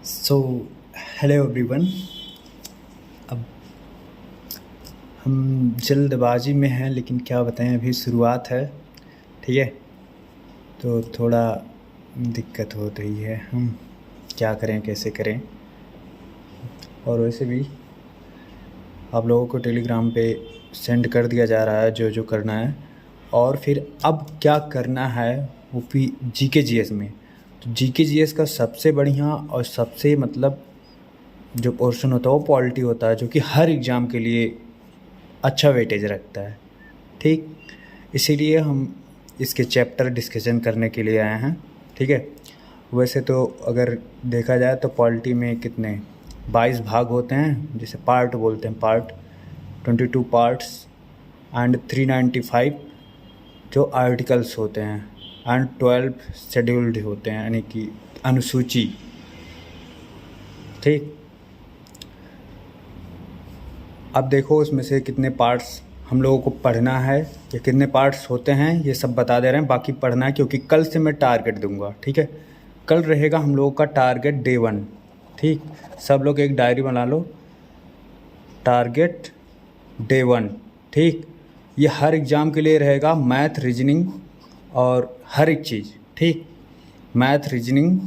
So hello everyone. अब हम जल्दबाजी में हैं, लेकिन क्या बताएं, अभी शुरुआत है। ठीक है, तो थोड़ा दिक्कत हो रही है। हम क्या करें, कैसे करें। और वैसे भी आप लोगों को टेलीग्राम पे सेंड कर दिया जा रहा है जो जो करना है। और फिर अब क्या करना है वो भी जीके जीएस में। तो जीके जीएस का सबसे बढ़िया और सबसे जो पोर्शन होता है वो पॉलिटी होता है, जो कि हर एग्ज़ाम के लिए अच्छा वेटेज रखता है। ठीक, इसीलिए हम इसके चैप्टर डिस्कशन करने के लिए आए हैं। ठीक है, वैसे तो अगर देखा जाए तो पॉलिटी में कितने 22 भाग होते हैं, जिसे पार्ट बोलते हैं। पार्ट 22 पार्ट्स एंड 395 जो आर्टिकल्स होते हैं एंड 12 शेड्यूल्ड होते हैं, यानी कि अनुसूची। ठीक, अब देखो उसमें से कितने पार्ट्स हम लोगों को पढ़ना है या कितने पार्ट्स होते हैं, ये सब बता दे रहे हैं। बाकी पढ़ना है, क्योंकि कल से मैं टारगेट दूंगा। ठीक है, कल रहेगा हम लोगों का टारगेट डे 1। ठीक, सब लोग एक डायरी बना लो, टारगेट डे 1। ठीक, ये हर एग्ज़ाम के लिए रहेगा, मैथ, रीजनिंग और हर एक चीज़। ठीक, मैथ, रीजनिंग,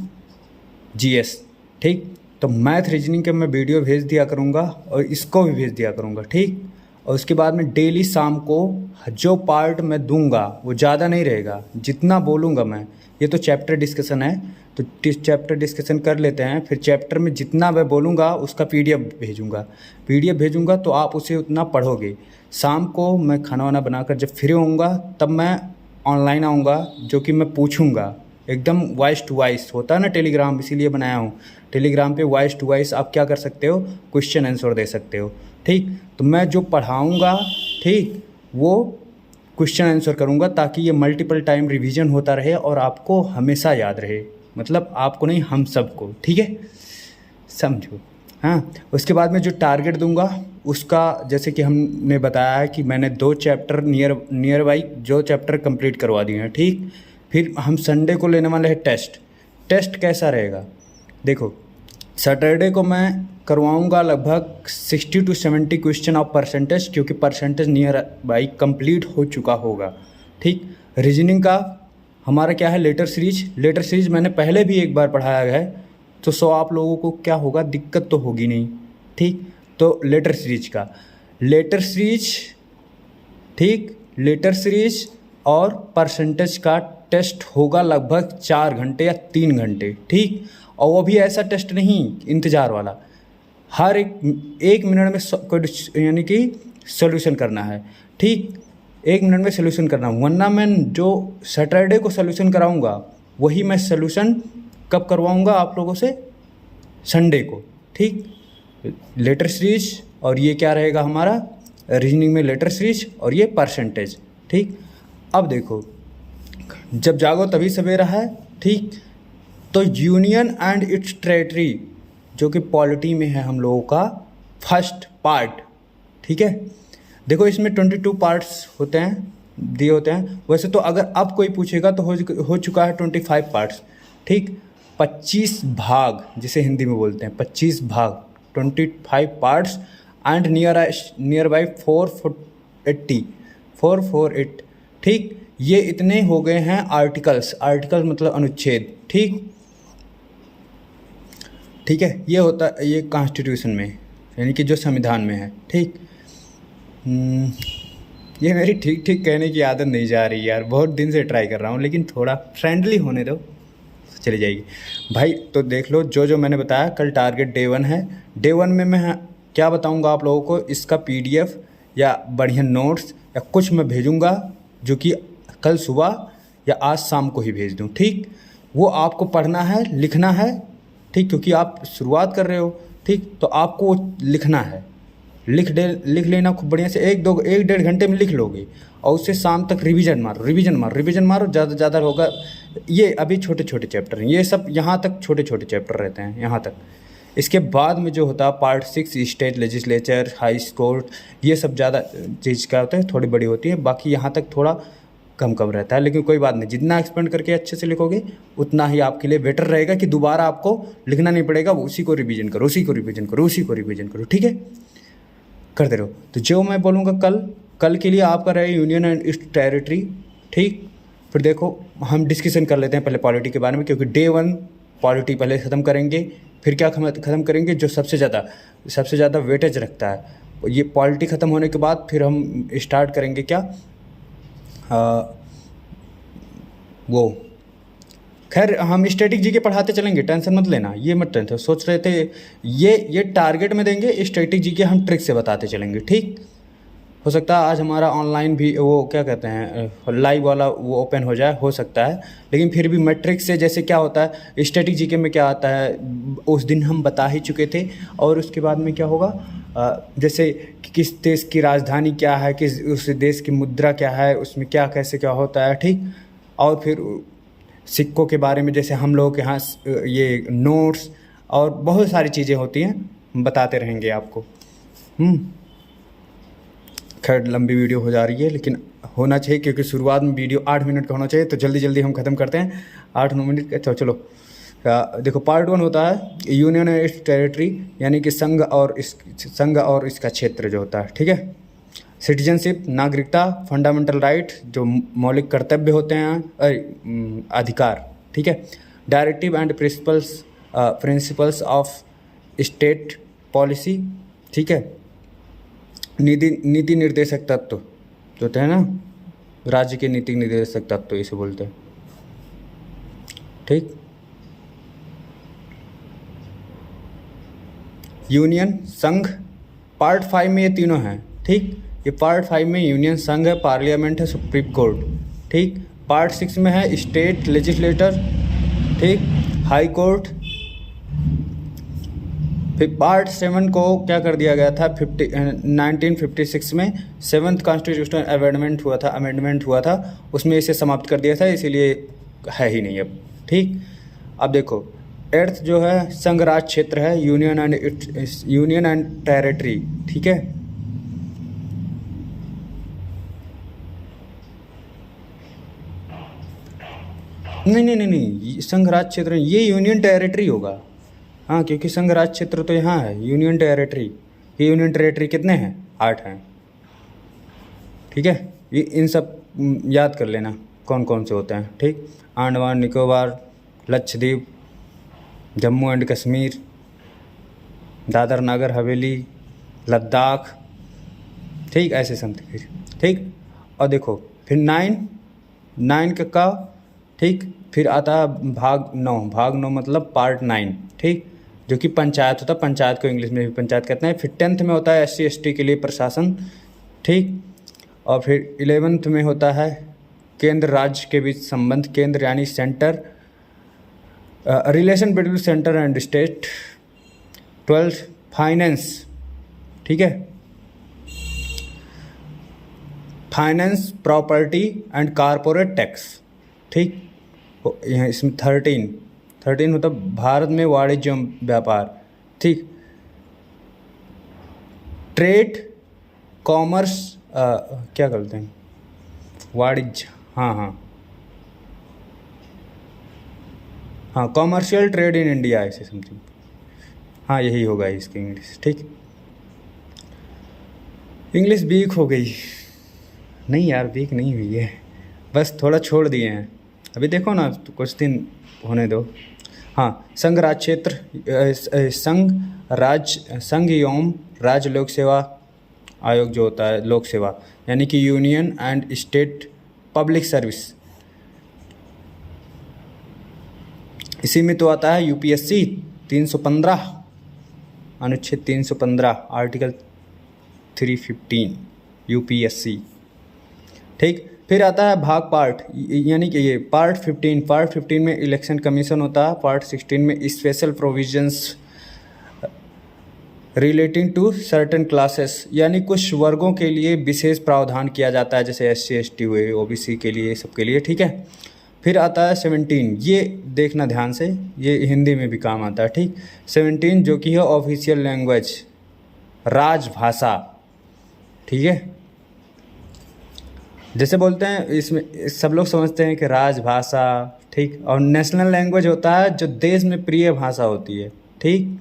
जीएस। ठीक, तो मैथ रीजनिंग के मैं वीडियो भेज दिया करूँगा और इसको भी भेज दिया करूँगा। ठीक, और उसके बाद में डेली शाम को जो पार्ट मैं दूंगा वो ज़्यादा नहीं रहेगा, जितना बोलूँगा मैं। ये तो चैप्टर डिस्कशन है, तो चैप्टर डिस्कशन कर लेते हैं। फिर चैप्टर में जितना मैं बोलूँगा उसका पीडीएफ भेजूँगा तो आप उसे उतना पढ़ोगे। शाम को मैं खाना वाना बनाकर जब फ्री होऊंगा तब मैं ऑनलाइन आऊँगा, जो कि मैं पूछूँगा एकदम वॉइस टू वॉइस। होता है ना टेलीग्राम, इसीलिए बनाया हूँ। टेलीग्राम पे वॉइस टू वॉइस आप क्या कर सकते हो, क्वेश्चन आंसर दे सकते हो। ठीक, तो मैं जो पढ़ाऊँगा, ठीक, वो क्वेश्चन आंसर करूँगा, ताकि ये मल्टीपल टाइम रिवीजन होता रहे और आपको हमेशा याद रहे। मतलब आपको नहीं, हम सबको। ठीक है, समझो। हाँ, उसके बाद में जो टारगेट दूंगा उसका, जैसे कि हमने बताया है कि मैंने 2 चैप्टर नियर बाई जो चैप्टर कंप्लीट करवा दिए हैं। ठीक, फिर हम संडे को लेने वाले हैं टेस्ट। टेस्ट कैसा रहेगा, देखो, सैटरडे को मैं करवाऊंगा लगभग 60 to 70 क्वेश्चन ऑफ परसेंटेज, क्योंकि परसेंटेज नियर बाई कंप्लीट हो चुका होगा। ठीक, रीजनिंग का हमारा क्या है, लेटर सीरीज मैंने पहले भी एक बार पढ़ाया है, तो आप लोगों को क्या होगा, दिक्कत तो होगी नहीं। ठीक, तो लेटर सीरीज, ठीक, लेटर सीरीज और परसेंटेज का टेस्ट होगा लगभग 4 घंटे या 3 घंटे। ठीक, और वो भी ऐसा टेस्ट नहीं इंतज़ार वाला, हर एक मिनट में यानी कि सोल्यूशन करना है। ठीक, 1 मिनट में सोल्यूशन करना, वरना मैं जो सैटरडे को सोल्यूशन कराऊंगा वही मैं सोल्यूशन कब करवाऊंगा आप लोगों से, संडे को। ठीक, लेटर सीरीज, और ये क्या रहेगा हमारा, रीजनिंग में लेटर सीरीज और ये परसेंटेज। ठीक, अब देखो, जब जागो तभी सवेरा है। ठीक, तो यूनियन एंड इट्स टेरिटरी, जो कि पॉलिटी में है हम लोगों का फर्स्ट पार्ट। ठीक है, देखो इसमें 22 पार्ट्स होते हैं, दिए होते हैं। वैसे तो अगर अब कोई पूछेगा तो हो चुका है 25 पार्ट्स। ठीक, 25 भाग जिसे हिंदी में बोलते हैं, 25 भाग, 25 पार्ट्स एंड नियर बाई 448। ठीक, ये इतने हो गए हैं आर्टिकल्स मतलब अनुच्छेद। ठीक, ठीक है, ये होता है ये कॉन्स्टिट्यूशन में, यानी कि जो संविधान में है। ठीक, ये मेरी ठीक ठीक कहने की आदत नहीं जा रही यार, बहुत दिन से ट्राई कर रहा हूँ, लेकिन थोड़ा फ्रेंडली होने दो, चली जाएगी भाई। तो देख लो जो जो मैंने बताया, कल टारगेट डे 1 है। डे 1 में मैं क्या बताऊँगा आप लोगों को, इसका पीडीएफ या बढ़िया नोट्स या कुछ मैं भेजूँगा, जो कि कल सुबह या आज शाम को ही भेज दूँ। ठीक, वो आपको पढ़ना है, लिखना है। ठीक, क्योंकि आप शुरुआत कर रहे हो। ठीक, तो आपको लिखना है, लिख लेना खूब बढ़िया से, 1-1.5 घंटे में लिख लोगे। और उससे शाम तक रिवीजन मारो, ज़्यादा होगा। ये अभी छोटे छोटे चैप्टर हैं, ये सब यहाँ तक छोटे छोटे चैप्टर रहते हैं यहाँ तक। इसके बाद में जो होता है part 6, state legislature, high court, ये सब ज़्यादा चीज़ का होता है, थोड़ी बड़ी होती है। बाकी यहाँ तक थोड़ा कम कम रहता है, लेकिन कोई बात नहीं, जितना एक्सपेंड करके अच्छे से लिखोगे उतना ही आपके लिए बेटर रहेगा कि दोबारा आपको लिखना नहीं पड़ेगा, उसी को रिवीजन करो, उसी को रिवीजन करो, उसी को रिवीजन करो, ठीक है, करते रहो। तो जो मैं बोलूँगा कल के लिए आपका रहे यूनियन एंड इट्स टेरिटरी, ठीक। फिर देखो हम डिस्कशन कर लेते हैं पहले पॉलिटी के बारे में, क्योंकि डे 1 पॉलिटी पहले ख़त्म करेंगे, फिर क्या ख़त्म करेंगे, जो सबसे ज़्यादा वेटेज रखता है। ये पॉलिटी ख़त्म होने के बाद फिर हम स्टार्ट करेंगे क्या, वो खैर हम स्टैटिक जीके पढ़ाते चलेंगे, टेंशन मत लेना, ये मत टेंशन। सोच रहे थे ये टारगेट में देंगे, स्टैटिक जीके हम ट्रिक से बताते चलेंगे, ठीक। हो सकता है आज हमारा ऑनलाइन भी वो क्या कहते हैं लाइव वाला वो ओपन हो जाए, हो सकता है, लेकिन फिर भी मैट्रिक से जैसे क्या होता है स्टैटिक जीके में क्या आता है उस दिन हम बता ही चुके थे। और उसके बाद में क्या होगा, जैसे किस देश की राजधानी क्या है, किस उस देश की मुद्रा क्या है, उसमें क्या कैसे क्या होता है, ठीक। और फिर सिक्कों के बारे में जैसे हम लोगों के यहाँ ये नोट्स और बहुत सारी चीज़ें होती हैं, बताते रहेंगे आपको। खैर लंबी वीडियो हो जा रही है, लेकिन होना चाहिए क्योंकि शुरुआत में वीडियो 8 मिनट का होना चाहिए, तो जल्दी जल्दी हम ख़त्म करते हैं 8-9 मिनट का। तो चलो देखो पार्ट 1 होता है यूनियन एंड इट्स टेरिटरी, यानी कि संघ और इसका क्षेत्र जो होता है, ठीक है। सिटीजनशिप नागरिकता, फंडामेंटल राइट जो मौलिक कर्तव्य होते हैं, अधिकार, ठीक है। Directive and principles of state policy, ठीक है। नीति निर्देशक तत्व जो होते हैं ना, राज्य के नीति निर्देशक तत्व इसे बोलते हैं, ठीक। यूनियन संघ पार्ट 5 में ये तीनों हैं, ठीक। ये पार्ट 5 में यूनियन संघ है, पार्लियामेंट है, सुप्रीम कोर्ट, ठीक। पार्ट 6 में है स्टेट लेजिस्लेटर, ठीक, हाई कोर्ट। फिर पार्ट 7 को क्या कर दिया गया था 1956 में 7th कॉन्स्टिट्यूशनल अमेंडमेंट हुआ था, उसमें इसे समाप्त कर दिया था, इसीलिए है ही नहीं अब, ठीक। अब देखो 8th जो है संघ राज क्षेत्र है, यूनियन एंड टेरिटरी, ठीक है। नहीं, संघ राज क्षेत्र ये यूनियन टेरिटरी होगा, हाँ, क्योंकि संघ राज क्षेत्र तो यहाँ है, यूनियन टेरिटरी। ये यूनियन टेरिटरी कितने हैं, 8 हैं, ठीक है। ये इन सब याद कर लेना कौन कौन से होते हैं, ठीक। अंडमान निकोबार, लक्षद्वीप, जम्मू एंड कश्मीर, दादर नागर हवेली, लद्दाख, ठीक, ऐसे समथिंग, ठीक। और देखो फिर 9 का, ठीक। फिर आता है भाग 9 मतलब पार्ट 9, ठीक, जो कि पंचायत होता है, पंचायत को इंग्लिश में भी पंचायत कहते हैं। फिर 10th में होता है SC/ST के लिए प्रशासन, ठीक। और फिर 11th में होता है केंद्र राज्य के बीच संबंध, केंद्र यानी centre, relation between centre and state. 12th finance, ठीक है, finance, property and corporate tax, ठीक। यहाँ इसमें 13 होता भारत में वाणिज्य व्यापार, ठीक। ट्रेड, कॉमर्स, क्या करते हैं, वाणिज्य, हाँ, कॉमर्शियल ट्रेड इन इंडिया, ऐसे समथिंग, हाँ यही होगा इसकी इंग्लिश, ठीक। इंग्लिश वीक हो गई, नहीं यार वीक नहीं हुई है, बस थोड़ा छोड़ दिए हैं, अभी देखो ना तो कुछ दिन होने दो। हाँ, संघ राज क्षेत्र, संघ एवं राज्य लोक सेवा आयोग जो होता है, लोक सेवा यानी कि union and state public service, इसी में तो आता है UPSC 315, अनुच्छेद 315, आर्टिकल 315 UPSC, ठीक। फिर आता है भाग पार्ट, यानी कि ये पार्ट 15 में इलेक्शन कमीशन होता है। पार्ट 16 में special provisions relating to certain classes, यानी कुछ वर्गों के लिए विशेष प्रावधान किया जाता है, जैसे SC/ST हुए, OBC के लिए, सबके लिए, ठीक है। फिर आता है 17, ये देखना ध्यान से, ये हिंदी में भी काम आता है, ठीक। 17 जो कि है ऑफिशियल लैंग्वेज, राजभाषा, ठीक है। जैसे बोलते हैं इसमें सब लोग समझते हैं कि राजभाषा, ठीक, और नेशनल लैंग्वेज होता है जो देश में प्रिय भाषा होती है, ठीक।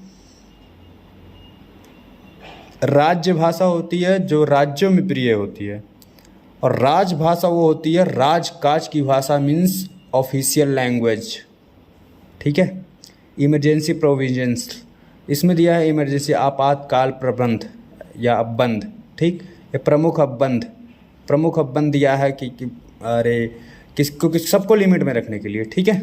राज्य भाषा होती है जो राज्यों में प्रिय होती है, और राजभाषा वो होती है राजकाज की भाषा, मीन्स ऑफिशियल लैंग्वेज, ठीक है। इमरजेंसी प्रोविजंस इसमें दिया है, इमरजेंसी आपातकाल प्रबंध या अपबंध, ठीक। ये प्रमुख अपबंध दिया है कि अरे किसको सबको लिमिट में रखने के लिए, ठीक है,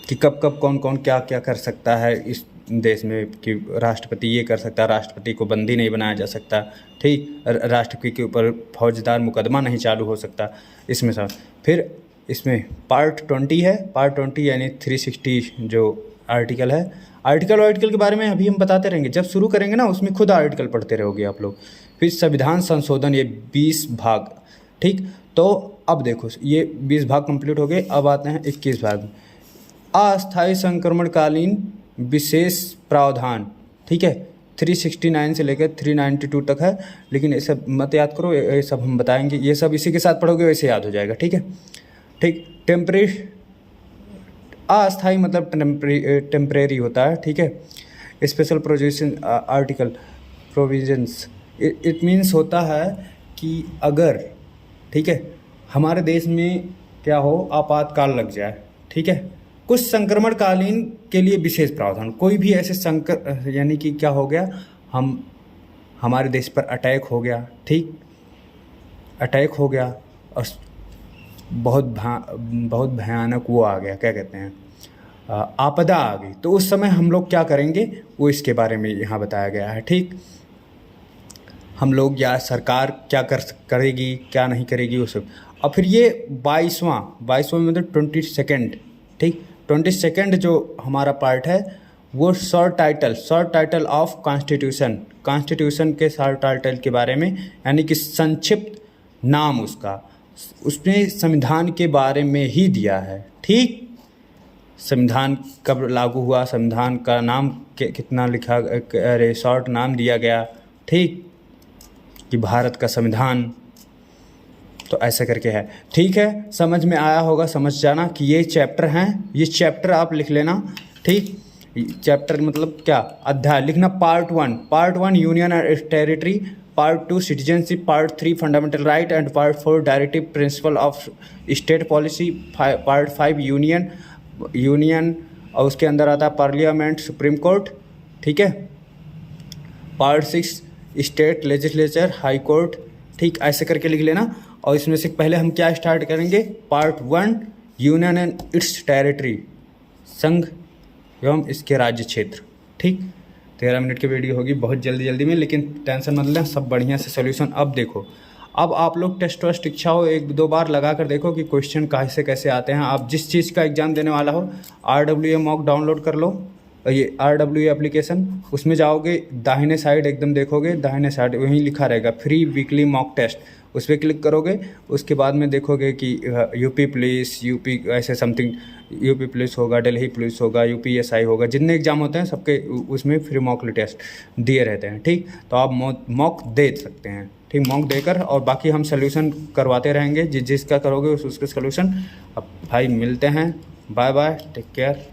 कि कब कब कौन कौन क्या क्या कर सकता है इस देश में, कि राष्ट्रपति ये कर सकता है, राष्ट्रपति को बंदी नहीं बनाया जा सकता, ठीक, राष्ट्रपति के ऊपर फौजदार मुकदमा नहीं चालू हो सकता, इसमें सब। फिर इसमें पार्ट 20 है, पार्ट 20 यानी 360 जो आर्टिकल है। आर्टिकल के बारे में अभी हम बताते रहेंगे, जब शुरू करेंगे ना उसमें खुद आर्टिकल पढ़ते रहोगे आप लोग। फिर संविधान संशोधन, ये 20 भाग, ठीक। तो अब देखो ये 20 भाग कंप्लीट हो गए, अब आते हैं 21 भाग में। अस्थायी संक्रमणकालीन विशेष प्रावधान, ठीक है, 369 से लेकर 392 तक है, लेकिन ये सब मत याद करो, ये सब हम बताएंगे, ये सब इसी के साथ पढ़ोगे वैसे याद हो जाएगा, ठीक है, ठीक। अस्थायी मतलब टेम्परेरी होता है, ठीक है। Special provision article provisions, it means होता है कि अगर, ठीक है, हमारे देश में क्या हो, आपातकाल लग जाए, ठीक है, कुछ संक्रमणकालीन के लिए विशेष प्रावधान, कोई भी ऐसे यानी कि क्या हो गया, हमारे देश पर अटैक हो गया, ठीक, अटैक हो गया और बहुत भयानक वो आ गया, क्या कहते हैं, आपदा आ गई, तो उस समय हम लोग क्या करेंगे वो इसके बारे में यहाँ बताया गया है, ठीक। हम लोग या सरकार क्या करेगी क्या नहीं करेगी वो सब। और फिर ये 22वां मतलब 22nd, ठीक, 22nd जो हमारा पार्ट है वो शॉर्ट टाइटल ऑफ कॉन्स्टिट्यूशन के शॉर्ट टाइटल के बारे में, यानी कि संक्षिप्त नाम उसमें संविधान के बारे में ही दिया है, ठीक। संविधान कब लागू हुआ, संविधान का नाम कितना लिखा, अरे शॉर्ट नाम दिया गया, ठीक, कि भारत का संविधान, तो ऐसा करके है, ठीक है। समझ में आया होगा, समझ जाना कि ये चैप्टर हैं, ये चैप्टर आप लिख लेना, ठीक। चैप्टर मतलब क्या, अध्याय लिखना। Part 1 union and territory, part 2 citizenship, part 3 fundamental right and part 4 directive principle of state policy, part 5 union और उसके अंदर आता है पार्लियामेंट, सुप्रीम कोर्ट, ठीक है। Part 6 state legislature, high court, ठीक, ऐसे करके लिख लेना। और इसमें से पहले हम क्या स्टार्ट करेंगे, part 1 union and it's territory, संघ एवं इसके राज्य क्षेत्र, ठीक। 13 मिनट की वीडियो होगी, बहुत जल्दी में, लेकिन टेंशन मत लें, सब बढ़िया से सोल्यूशन। अब देखो, अब आप लोग टेस्ट वेस्ट इच्छा हो 1-2 बार लगा कर देखो कि क्वेश्चन कैसे आते हैं। आप जिस चीज़ का एग्ज़ाम देने वाला हो, RWA मॉक डाउनलोड कर लो, ये RWA एप्लीकेशन, उसमें जाओगे, दाहिने साइड एकदम देखोगे, दाहिने साइड वहीं लिखा रहेगा फ्री वीकली मॉक टेस्ट, उस पर क्लिक करोगे। उसके बाद में देखोगे कि यूपी पुलिस, यूपी ऐसे समथिंग, यूपी पुलिस होगा, दिल्ली पुलिस होगा, UPSI होगा, जितने एग्ज़ाम होते हैं सबके उसमें फ्री मॉक टेस्ट दिए रहते हैं, ठीक। तो आप मॉक दे सकते हैं, ठीक, मॉक देकर, और बाकी हम सोल्यूशन करवाते रहेंगे, जिसका करोगे उसके सोल्यूशन। अब भाई मिलते हैं, बाय बाय, टेक केयर।